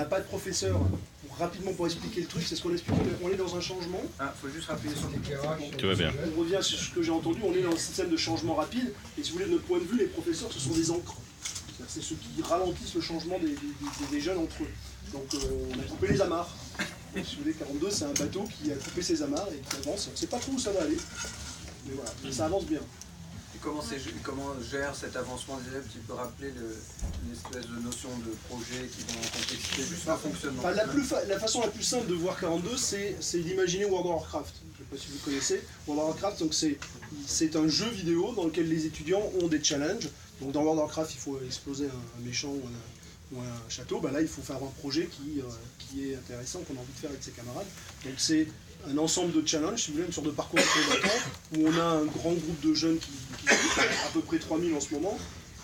n'a pas de professeur rapidement pour expliquer le truc, c'est ce qu'on explique. On est dans un changement. Ah, faut juste rappeler sur l'éclairage. Tout va bien. On revient sur ce que j'ai entendu, on est dans un système de changement rapide, et si vous voulez, de notre point de vue, les professeurs, ce sont des ancres. C'est ceux qui ralentissent le changement des jeunes entre eux. Donc on a coupé les amarres. Donc, si vous voulez, 42, c'est un bateau qui a coupé ses amarres et qui avance. On ne sait pas trop où ça va aller, mais voilà, mais ça avance bien. Et comment gère cet avancement des élèves? Tu peux rappeler une espèce de notion de projet qui vont en complexité, juste un fonctionnement. La façon la plus simple de voir 42, c'est d'imaginer World of Warcraft. Je ne sais pas si vous connaissez. World of Warcraft, c'est un jeu vidéo dans lequel les étudiants ont des challenges. Donc dans World of Warcraft, il faut exploser un méchant ou un château. Bah là, il faut faire un projet qui est intéressant, qu'on a envie de faire avec ses camarades. Donc c'est un ensemble de challenges, si vous voulez, une sorte de parcours de combattant, où on a un grand groupe de jeunes qui à peu près 3000 en ce moment.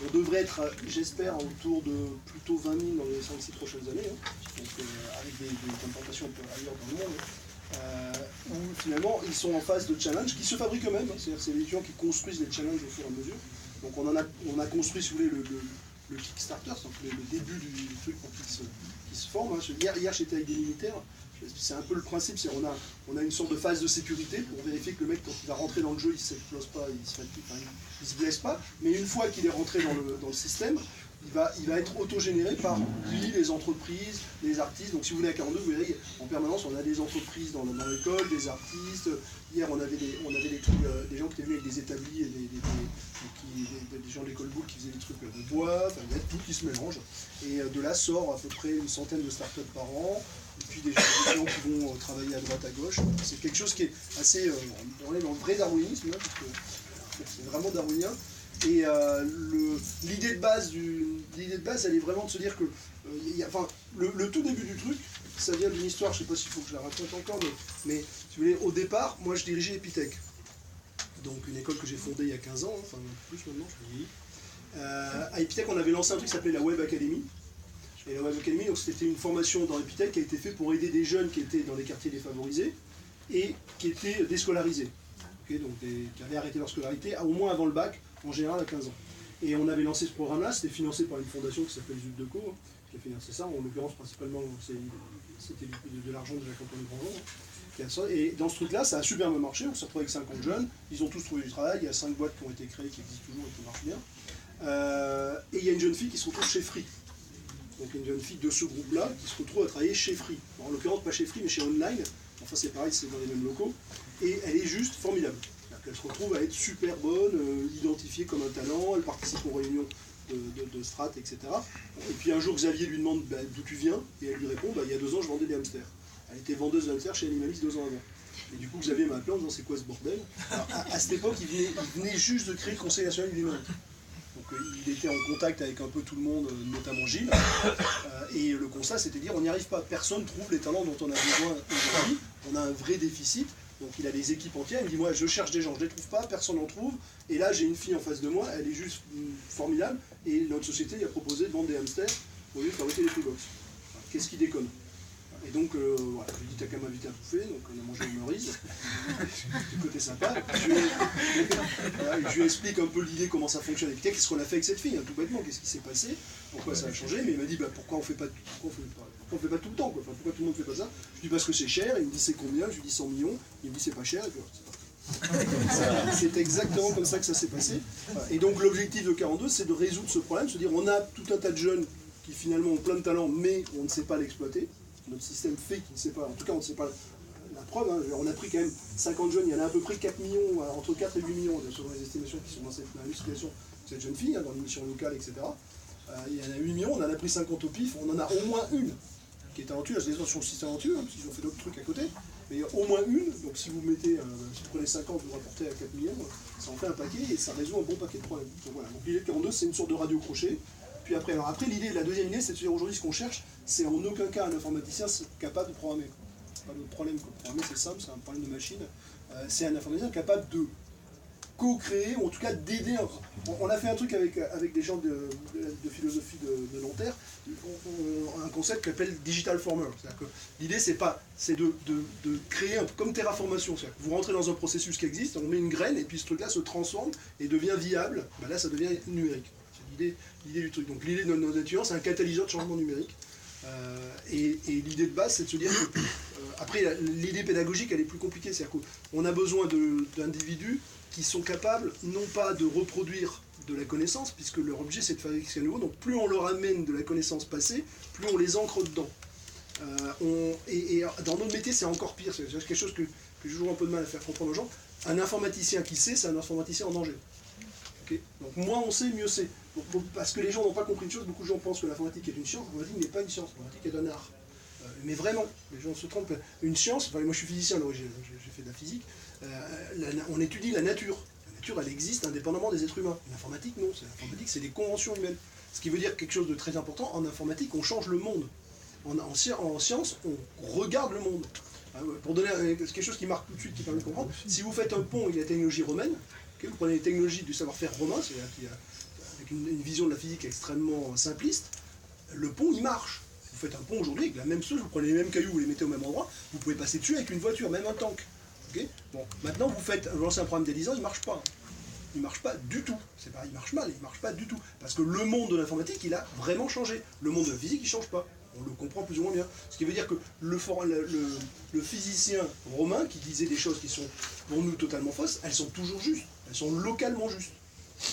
On devrait être, j'espère, autour de plutôt 20 000 dans les 5-6 prochaines années, donc, avec des implantations un peu ailleurs dans le monde, où finalement ils sont en phase de challenge qui se fabriquent eux-mêmes, c'est-à-dire c'est les étudiants qui construisent les challenges au fur et à mesure. Donc on a construit, si vous voulez, le Kickstarter, donc le début du truc pour qu'il se forme. Hier j'étais avec des militaires. C'est un peu le principe, c'est on a une sorte de phase de sécurité pour vérifier que le mec, quand il va rentrer dans le jeu, il ne s'explose pas, il se blesse pas. Mais une fois qu'il est rentré dans le système, il va être autogénéré par lui, les entreprises, les artistes. Donc si vous voulez à 42, vous verrez, en permanence, on a des entreprises dans l'école, des artistes. Hier, on avait des trucs, des gens qui étaient venus avec des établis, et des gens de l'école book qui faisaient des trucs de bois, enfin, il y a tout qui se mélange. Et de là sort à peu près une centaine de startups par an. Et puis des gens qui vont travailler à droite, à gauche. C'est quelque chose qui est assez... on est dans le vrai darwinisme, là, parce que c'est vraiment darwinien. Et l'idée de base, elle est vraiment de se dire que... le tout début du truc, ça vient d'une histoire, je ne sais pas s'il faut que je la raconte encore, mais si vous voulez, au départ, moi je dirigeais Epitech. Donc une école que j'ai fondée il y a 15 ans, enfin plus maintenant, je vieillis. À Epitech, on avait lancé un truc qui s'appelait la Web Academy. Et la Web Academy, c'était une formation dans Epitech qui a été faite pour aider des jeunes qui étaient dans les quartiers défavorisés et qui étaient déscolarisés, okay, donc qui avaient arrêté leur scolarité au moins avant le bac, en général à 15 ans. Et on avait lancé ce programme-là, c'était financé par une fondation qui s'appelle Zudeco, qui a financé ça, en l'occurrence principalement c'était de l'argent de la campagne Grandjean. Et dans ce truc-là, ça a super bien marché, on s'est retrouvé avec 50 jeunes, ils ont tous trouvé du travail, il y a 5 boîtes qui ont été créées, qui existent toujours et qui marchent bien. Et il y a une jeune fille qui se retrouve chez Free. Donc une jeune fille de ce groupe-là qui se retrouve à travailler chez Free. En l'occurrence pas chez Free mais chez Online, enfin c'est pareil, c'est dans les mêmes locaux. Et elle est juste formidable. Elle se retrouve à être super bonne, identifiée comme un talent, elle participe aux réunions de strat, etc. Et puis un jour Xavier lui demande d'où tu viens, et elle lui répond il y a 2 ans je vendais des hamsters. Elle était vendeuse de hamsters chez Animalist 2 ans avant. Et du coup Xavier m'a appelé en disant c'est quoi ce bordel. Alors, à cette époque il venait juste de créer le Conseil national du numérique. Donc il était en contact avec un peu tout le monde, notamment Gilles, et le constat c'était de dire on n'y arrive pas, personne ne trouve les talents dont on a besoin aujourd'hui, on a un vrai déficit, donc il a des équipes entières, il me dit moi je cherche des gens, je ne les trouve pas, personne n'en trouve, et là j'ai une fille en face de moi, elle est juste formidable, et notre société lui a proposé de vendre des hamsters au lieu de fabriquer des Freebox. Qu'est-ce qui déconne? Et donc, voilà, je lui ai dit, t'as qu'à m'inviter à bouffer, donc on a mangé au Meurice, du côté sympa. Je lui explique un peu l'idée, comment ça fonctionne, et puis qu'est-ce qu'on a fait avec cette fille, hein, tout bêtement, qu'est-ce qui s'est passé, pourquoi ça a changé, mais il m'a dit, pourquoi on fait pas tout le temps, quoi. Enfin, pourquoi tout le monde fait pas ça? Je lui dis, parce que c'est cher, il me dit, c'est combien? Je lui dis 100 millions, il me dit, c'est pas cher, et puis c'est exactement comme ça que ça s'est passé. Et donc l'objectif de 42, c'est de résoudre ce problème, se dire, on a tout un tas de jeunes qui finalement ont plein de talents, mais on ne sait pas l'exploiter. Notre système fait qu'il ne sait pas, en tout cas on ne sait pas la preuve, hein. On a pris quand même 50 jeunes, il y en a à peu près 4 millions, entre 4 et 8 millions, selon les estimations qui sont dans la situation de cette jeune fille, hein, dans l'émission locale, etc. Il y en a 8 millions, on en a pris 50 au pif, on en a au moins une qui est talentueuse, je dis sur le système talentueux, hein, parce qu'ils ont fait d'autres trucs à côté, mais au moins une, donc si vous mettez, si vous prenez 50, vous rapportez à 4 millions, ça en fait un paquet et ça résout un bon paquet de problèmes. Donc voilà, donc l'idée de 42, c'est une sorte de radio-crochet. Puis après, l'idée, la deuxième idée, c'est de se dire aujourd'hui ce qu'on cherche, c'est en aucun cas un informaticien capable de programmer. C'est pas notre problème, quoi. Programmer c'est simple, c'est un problème de machine. C'est un informaticien capable de co-créer, ou en tout cas d'aider. On a fait un truc avec des gens de philosophie de Nanterre, un concept qu'on appelle Digital Former. C'est-à-dire que l'idée, c'est de créer un peu comme terraformation. C'est-à-dire que vous rentrez dans un processus qui existe, on met une graine, et puis ce truc-là se transforme et devient viable. Ben là, ça devient numérique. L'idée du truc. Donc l'idée de nos étudiants, c'est un catalyseur de changement numérique. Et l'idée de base, c'est de se dire que, après, l'idée pédagogique, elle est plus compliquée. C'est-à-dire qu'on a besoin d'individus qui sont capables, non pas de reproduire de la connaissance, puisque leur objet, c'est de faire quelque chose de nouveau. Donc, plus on leur amène de la connaissance passée, plus on les ancre dedans. Et dans notre métier, c'est encore pire. C'est quelque chose que je joue un peu de mal à faire comprendre aux gens. Un informaticien qui sait, c'est un informaticien en danger. Okay, donc moins on sait, mieux c'est. Parce que les gens n'ont pas compris une chose, beaucoup de gens pensent que l'informatique est une science, l'informatique n'est pas une science, l'informatique est un art. Mais vraiment, les gens se trompent. Une science, enfin, moi je suis physicien à l'origine, j'ai fait de la physique, on étudie la nature. La nature, elle existe indépendamment des êtres humains. L'informatique, non. L'informatique, c'est des conventions humaines. Ce qui veut dire quelque chose de très important, en informatique, on change le monde. En science, on regarde le monde. Pour donner quelque chose qui marque tout de suite, qui permet de comprendre, si vous faites un pont avec la technologie romaine, okay, vous prenez les technologies du savoir-faire romain, c'est-à-dire avec une vision de la physique extrêmement simpliste, le pont il marche. Vous faites un pont aujourd'hui avec la même chose, vous prenez les mêmes cailloux, vous les mettez au même endroit, vous pouvez passer dessus avec une voiture, même un tank. Okay, bon, maintenant vous lancez un programme d'Elisan, il ne marche pas. Il ne marche pas du tout. C'est pas, il marche mal, il ne marche pas du tout. Parce que le monde de l'informatique, il a vraiment changé. Le monde de la physique, il ne change pas. On le comprend plus ou moins bien. Ce qui veut dire que le physicien romain qui disait des choses qui sont pour nous totalement fausses, elles sont toujours justes. Elles sont localement justes.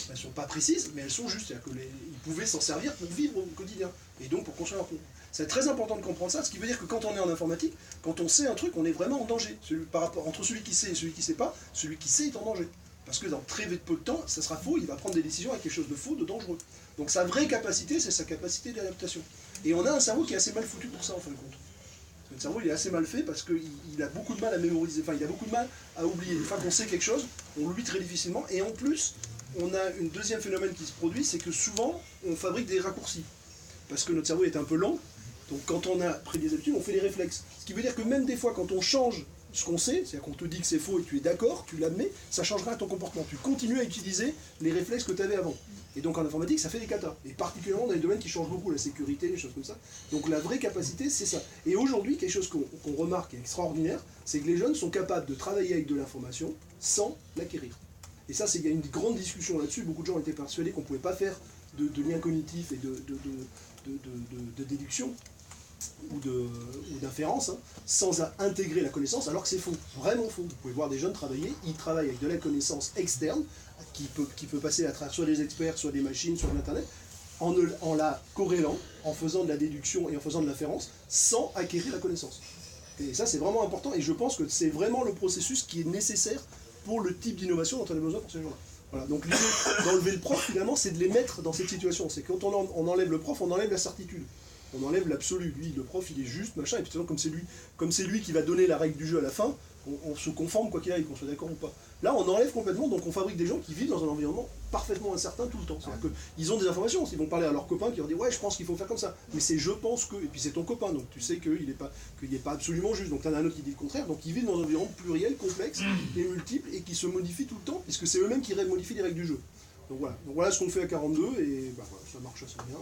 Elles ne sont pas précises, mais elles sont justes. C'est-à-dire qu'ils pouvaient s'en servir pour vivre au quotidien. Et donc pour construire un pont. C'est très important de comprendre ça, ce qui veut dire que quand on est en informatique, quand on sait un truc, on est vraiment en danger. Par rapport, entre celui qui sait et celui qui ne sait pas, celui qui sait est en danger. Parce que dans très peu de temps, ça sera faux, il va prendre des décisions avec quelque chose de faux, de dangereux. Donc sa vraie capacité, c'est sa capacité d'adaptation. Et on a un cerveau qui est assez mal foutu pour ça, en fin de compte. Le cerveau, il est assez mal fait parce qu'il a beaucoup de mal à mémoriser, enfin, il a beaucoup de mal à oublier. Une fois qu'on sait quelque chose, on l'oublie très difficilement. Et en plus, on a un deuxième phénomène qui se produit, c'est que souvent, on fabrique des raccourcis. Parce que notre cerveau est un peu lent. Donc quand on a pris des habitudes, on fait des réflexes. Ce qui veut dire que même des fois, quand on change ce qu'on sait, c'est-à-dire qu'on te dit que c'est faux et que tu es d'accord, tu l'admets, ça changera ton comportement. Tu continues à utiliser les réflexes que tu avais avant. Et donc en informatique, ça fait des katas. Et particulièrement dans les domaines qui changent beaucoup, la sécurité, les choses comme ça. Donc la vraie capacité, c'est ça. Et aujourd'hui, quelque chose qu'on remarque extraordinaire, c'est que les jeunes sont capables de travailler avec de l'information sans l'acquérir. Et ça, il y a une grande discussion là-dessus. Beaucoup de gens étaient persuadés qu'on ne pouvait pas faire de lien cognitif et de déduction ou d'inférence, hein, sans intégrer la connaissance, alors que c'est faux, vraiment faux. Vous pouvez voir des jeunes travailler, ils travaillent avec de la connaissance externe, qui peut passer à travers soit des experts, soit des machines, soit de l'internet, en la corrélant, en faisant de la déduction et en faisant de l'inférence, sans acquérir la connaissance. Et ça, c'est vraiment important, et je pense que c'est vraiment le processus qui est nécessaire pour le type d'innovation dont on a besoin pour ces gens-là. Voilà. Donc l'idée d'enlever le prof, finalement, c'est de les mettre dans cette situation. C'est quand on enlève le prof, on enlève la certitude. On enlève l'absolu. Lui, le prof, il est juste, machin, et puis comme c'est lui qui va donner la règle du jeu à la fin, on se conforme quoi qu'il arrive, qu'on soit d'accord ou pas. Là, on enlève complètement, donc on fabrique des gens qui vivent dans un environnement parfaitement incertain tout le temps. C'est-à-dire qu'ils ont des informations, ils vont parler à leurs copains qui leur disent « Ouais, je pense qu'il faut faire comme ça ». Mais c'est « je pense que », et puis c'est ton copain, donc tu sais qu'il n'est pas absolument juste. Donc tu en as un autre qui dit le contraire, donc ils vivent dans un environnement pluriel, complexe et multiple, et qui se modifie tout le temps, puisque c'est eux-mêmes qui modifient les règles du jeu. Donc voilà ce qu'on fait à 42, et bah, voilà, ça marche assez bien.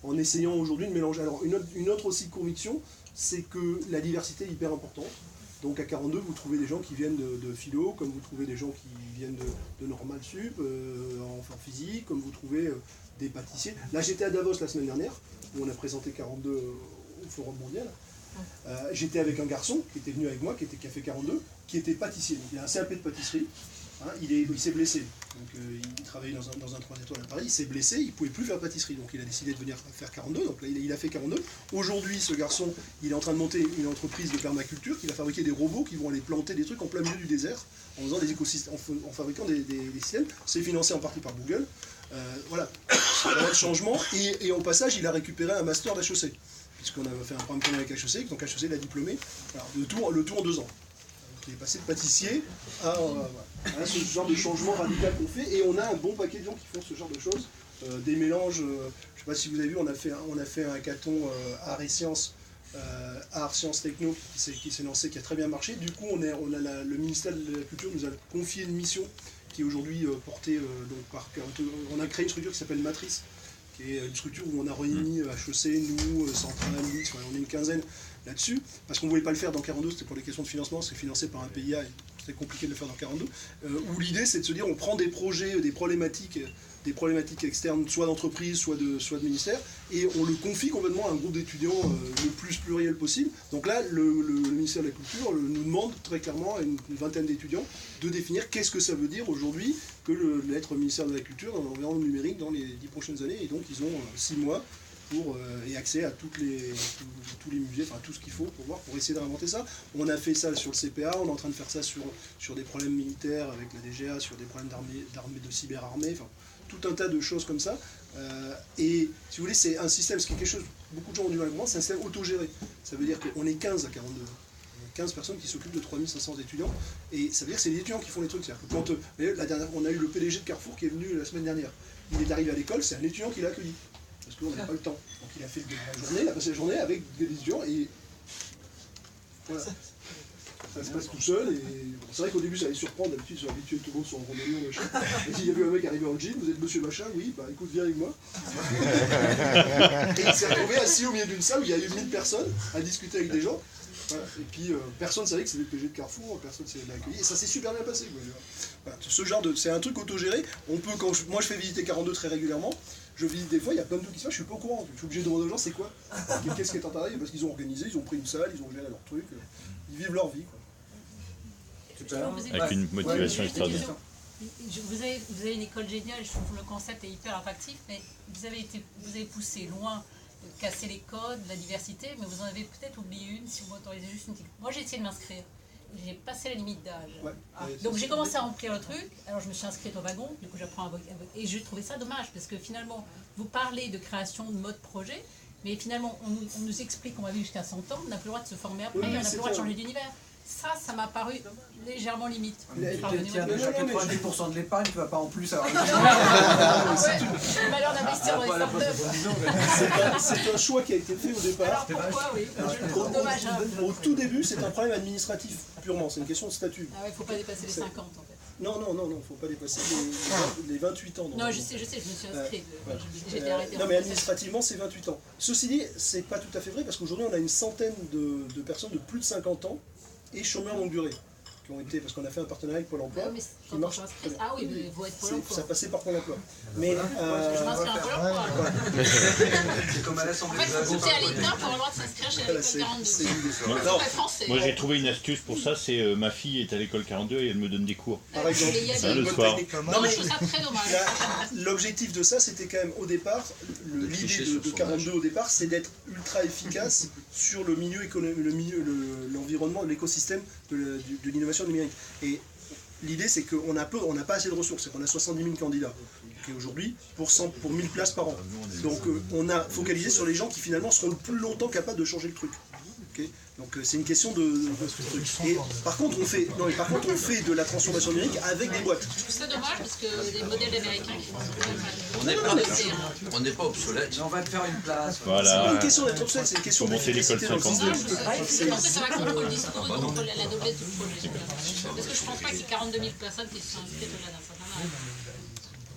En essayant aujourd'hui de mélanger. Alors une autre aussi conviction, c'est que la diversité est hyper importante. Donc à 42, vous trouvez des gens qui viennent de philo, comme vous trouvez des gens qui viennent de normal sup, en physique, comme vous trouvez des pâtissiers. Là j'étais à Davos la semaine dernière, où on a présenté 42 au Forum Mondial. J'étais avec un garçon qui était venu avec moi, qui a fait 42, qui était pâtissier. Donc il a un CAP de pâtisserie. Hein, il s'est blessé, donc il travaillait dans un 3 étoiles à Paris, il s'est blessé, il ne pouvait plus faire pâtisserie, donc il a décidé de venir faire 42, donc là il a fait 42. Aujourd'hui, ce garçon, il est en train de monter une entreprise de permaculture qui va fabriquer des robots qui vont aller planter des trucs en plein milieu du désert, en faisant des écosystèmes, en fabriquant des systèmes. C'est financé en partie par Google. Voilà, c'est un changement, et au passage, il a récupéré un master d'HEC, puisqu'on avait fait un programme commun avec HEC, donc HEC l'a diplômé, alors, le tout en 2 ans. Il est passé de pâtissier à ce genre de changement radical qu'on fait, et on a un bon paquet de gens qui font ce genre de choses, des mélanges, je ne sais pas si vous avez vu, on a fait un hackathon art et sciences, art, sciences, techno, qui s'est lancé, qui a très bien marché. Du coup, le ministère de la Culture nous a confié une mission qui est aujourd'hui portée on a créé une structure qui s'appelle Matrice, qui est une structure où on a réuni HEC, nous, Centrale, on est une quinzaine là-dessus, parce qu'on ne voulait pas le faire dans 42, c'était pour des questions de financement, c'est financé par un PIA, et c'était compliqué de le faire dans 42, où l'idée c'est de se dire on prend des projets, des problématiques des problématiques externes, soit d'entreprise, soit de ministère, et on le confie complètement à un groupe d'étudiants le plus pluriel possible. Donc là, le ministère de la Culture nous demande très clairement à une vingtaine d'étudiants de définir qu'est-ce que ça veut dire aujourd'hui que l'être ministère de la Culture dans l'environnement numérique dans les 10 prochaines années, et donc ils ont 6 mois et accès à tous les musées, enfin tout ce qu'il faut pour essayer d'inventer ça. On a fait ça sur le CPA, on est en train de faire ça sur des problèmes militaires avec la DGA, sur des problèmes d'armée, de cyberarmée, enfin tout un tas de choses comme ça. Et si vous voulez, c'est un système, ce qui est quelque chose, beaucoup de gens ont du mal à comprendre, c'est un système autogéré. Ça veut dire qu'on est 15 à 42. 15 personnes qui s'occupent de 3500 étudiants, et ça veut dire que c'est les étudiants qui font les trucs. C'est-à-dire que quand, on a eu le PDG de Carrefour qui est venu la semaine dernière. Il est arrivé à l'école, c'est un étudiant qui l'a accueilli. Parce qu'on n'a pas le temps. Donc il a fait la journée, il a passé la journée avec des étudiants et voilà. Ça se passe tout seul et bon, c'est vrai qu'au début ça allait surprendre, d'habitude ils sont habitués tout le monde sur un randonnée machin. Et s'il y a vu un mec arriver en jean, vous êtes monsieur machin, oui, bah écoute, viens avec moi. Et il s'est retrouvé assis au milieu d'une salle où il y a eu 1000 personnes à discuter avec des gens. Voilà. Et puis personne ne savait que c'était le PG de Carrefour, personne ne s'est accueilli, et ça s'est super bien passé. Voilà. Ce genre c'est un truc autogéré. On peut, moi je fais visiter 42 très régulièrement, je visite des fois, il y a plein de trucs qui se passent, je suis pas au courant. Je suis obligé de demander aux gens c'est quoi, qu'est-ce qui est en train d'arriver, parce qu'ils ont organisé, ils ont pris une salle, ils ont géré leur truc, ils vivent leur vie. Quoi. Avec une motivation extraordinaire. Vous avez une école géniale, je trouve le concept est hyper attractif, mais vous avez poussé loin, casser les codes, la diversité, mais vous en avez peut-être oublié une si vous m'autorisez juste une petite. Moi j'ai essayé de m'inscrire, j'ai passé la limite d'âge. Ouais. Donc j'ai commencé à remplir le truc, alors je me suis inscrite au wagon, du coup j'apprends et je trouvais ça dommage, parce que finalement, vous parlez de création de mode projet, mais finalement on nous explique qu'on va vivre jusqu'à 100 ans, on n'a plus le droit de se former après, on n'a plus le droit de changer d'univers. Ça m'a paru légèrement limite. Tiens, déjà 90% de l'épargne, tu vas pas en plus avoir le malheur d'investir dans les startups. C'est un choix qui a été fait au départ. Alors pourquoi, oui, je le trouve dommageable. Au tout début, c'est un problème administratif purement, c'est une question de statut. Ah ouais, il ne faut pas dépasser les 50 en fait. Non, il ne faut pas dépasser les 28 ans. Non, je sais, je me suis inscrite. J'étais arrêtée. Non, mais administrativement, c'est 28 ans. Ceci dit, c'est pas tout à fait vrai, parce qu'aujourd'hui, on a une centaine de personnes de plus de 50 ans et chômeurs longue durée, qui ont été, parce qu'on a fait un partenariat avec Pôle emploi, qui marche très bien. Ah oui, mais vous êtes Pôle emploi. Ça passait par Pôle emploi. Mais, je m'inscris à Pôle emploi. C'est comme à l'Assemblée. En fait, il faut quitter à l'État pour avoir le droit de s'inscrire chez l'école 42. Moi j'ai trouvé une astuce pour ça, c'est ma fille est à l'école 42 et elle me donne des cours. Par exemple, le soir. Non, mais je trouve ça très dommage. L'objectif de ça, c'était quand même au départ, l'idée de 42 au départ, c'est d'être ultra efficace sur le milieu économique, l'environnement, l'écosystème de l'innovation numérique. Et l'idée, c'est qu'on n'a pas assez de ressources, c'est qu'on a 70 000 candidats aujourd'hui pour 1000 places par an. Donc on a focalisé sur les gens qui finalement seront le plus longtemps capables de changer le truc. Okay, donc c'est une question de truc. Et par contre, on fait de la transformation numérique avec des boîtes. Je trouve ça dommage parce que les modèles américains qui font on n'est pas obsolète. On va te faire une place. Voilà. C'est pas une question d'être obsolète, c'est une question de l'école 52. En fait, ça va contre le discours et contre la noblesse du projet. Parce que je ne pense pas qu'il y ait 42 000 personnes qui se sont inscrites au-delà d'un certain âge.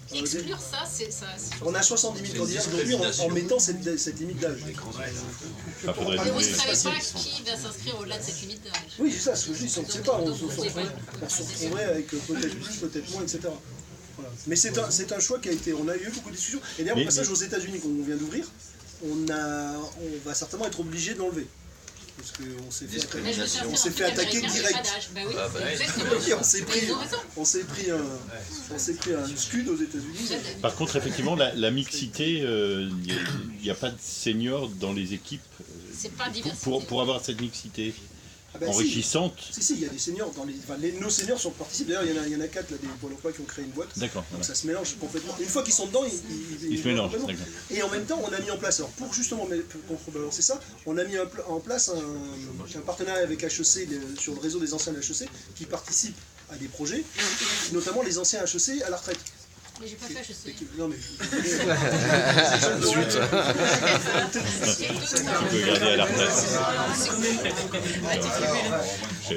Exclure ça, c'est ça. On a 70 000 candidats aujourd'hui en mettant cette limite d'âge. Et vous ne savez pas qui va s'inscrire au-delà de cette limite d'âge. Oui, c'est ça, ce que je dis, on ne sait pas, on se retrouverait avec peut-être plus, peut-être moins, etc. Voilà. Mais c'est un choix qui a été, on a eu beaucoup de discussions. Et d'ailleurs, au passage, aux États-Unis qu'on vient d'ouvrir, on va certainement être obligé de l'enlever. Parce qu'on s'est fait attaquer direct. On s'est pris un scud aux États-Unis. Par contre, effectivement, la mixité, il n'y a pas de seniors dans les équipes. Pour avoir cette mixité enrichissante. Si, il y a des seniors. Nos seniors participent. D'ailleurs, il y en a 4 là, des Pôle emploi qui ont créé une boîte. D'accord. Donc ça se mélange complètement. Une fois qu'ils sont dedans, ils se mélangent. Et en même temps, on a mis en place, alors pour justement contrebalancer ça, on a mis en place un partenariat avec HEC sur le réseau des anciens de HEC qui participent à des projets, notamment les anciens HEC à la retraite. Mais j'ai pas fait HEC. Non mais... Tu peux garder à la retraite.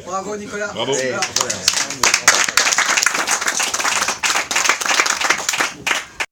Bravo Nicolas. Bravo.